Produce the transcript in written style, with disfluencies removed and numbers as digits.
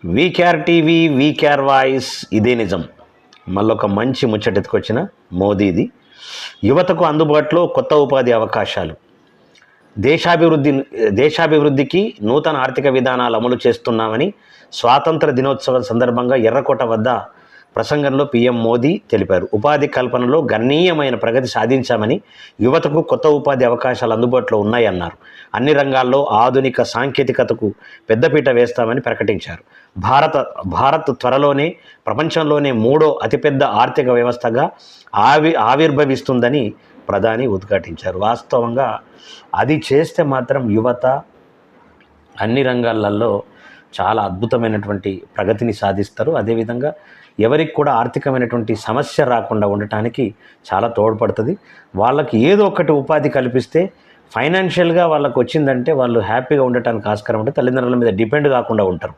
VKR TV VKR voice ఇదే నిజం. మళ్ళొక మంచి ముచ్చటెత్తుకొచ్చిన మోదీది. యువతకు అందుబాటులో కొత్త ఉపాధి అవకాశాలు. దేశాభివృద్ధికి నూతన ఆర్థిక విధానాలు అమలు చేస్తున్నామని స్వాతంత్ర దినోత్సవం సందర్భంగా ఎర్రకోట వద్ద ప్రసంగంలో పీఎం మోదీ తెలిపారు. ఉపాధి కల్పనలో గణనీయమైన ప్రగతి సాధించామని, యువతకు కొత్త ఉపాధి అవకాశాలు అందుబాటులో ఉన్నాయన్నారు. అన్ని రంగాల్లో ఆధునిక సాంకేతికతకు పెద్దపీట వేస్తామని ప్రకటించారు. భారత్ త్వరలోనే ప్రపంచంలోనే 3వ అతిపెద్ద ఆర్థిక వ్యవస్థగా ఆవిర్భవిస్తుందని ప్రధాని ఉద్ఘాటించారు. వాస్తవంగా అది చేస్తే మాత్రం యువత అన్ని రంగాలలో చాలా అద్భుతమైనటువంటి ప్రగతిని సాధిస్తారు. అదేవిధంగా ఎవరికి కూడా ఆర్థికమైనటువంటి సమస్య రాకుండా ఉండటానికి చాలా తోడ్పడుతుంది. వాళ్ళకి ఏదో ఒకటి ఉపాధి కల్పిస్తే ఫైనాన్షియల్గా వాళ్ళకు వచ్చిందంటే వాళ్ళు హ్యాపీగా ఉండటానికి ఆస్కారం ఉంటుంది. తల్లిదండ్రుల మీద డిపెండ్ కాకుండా ఉంటారు.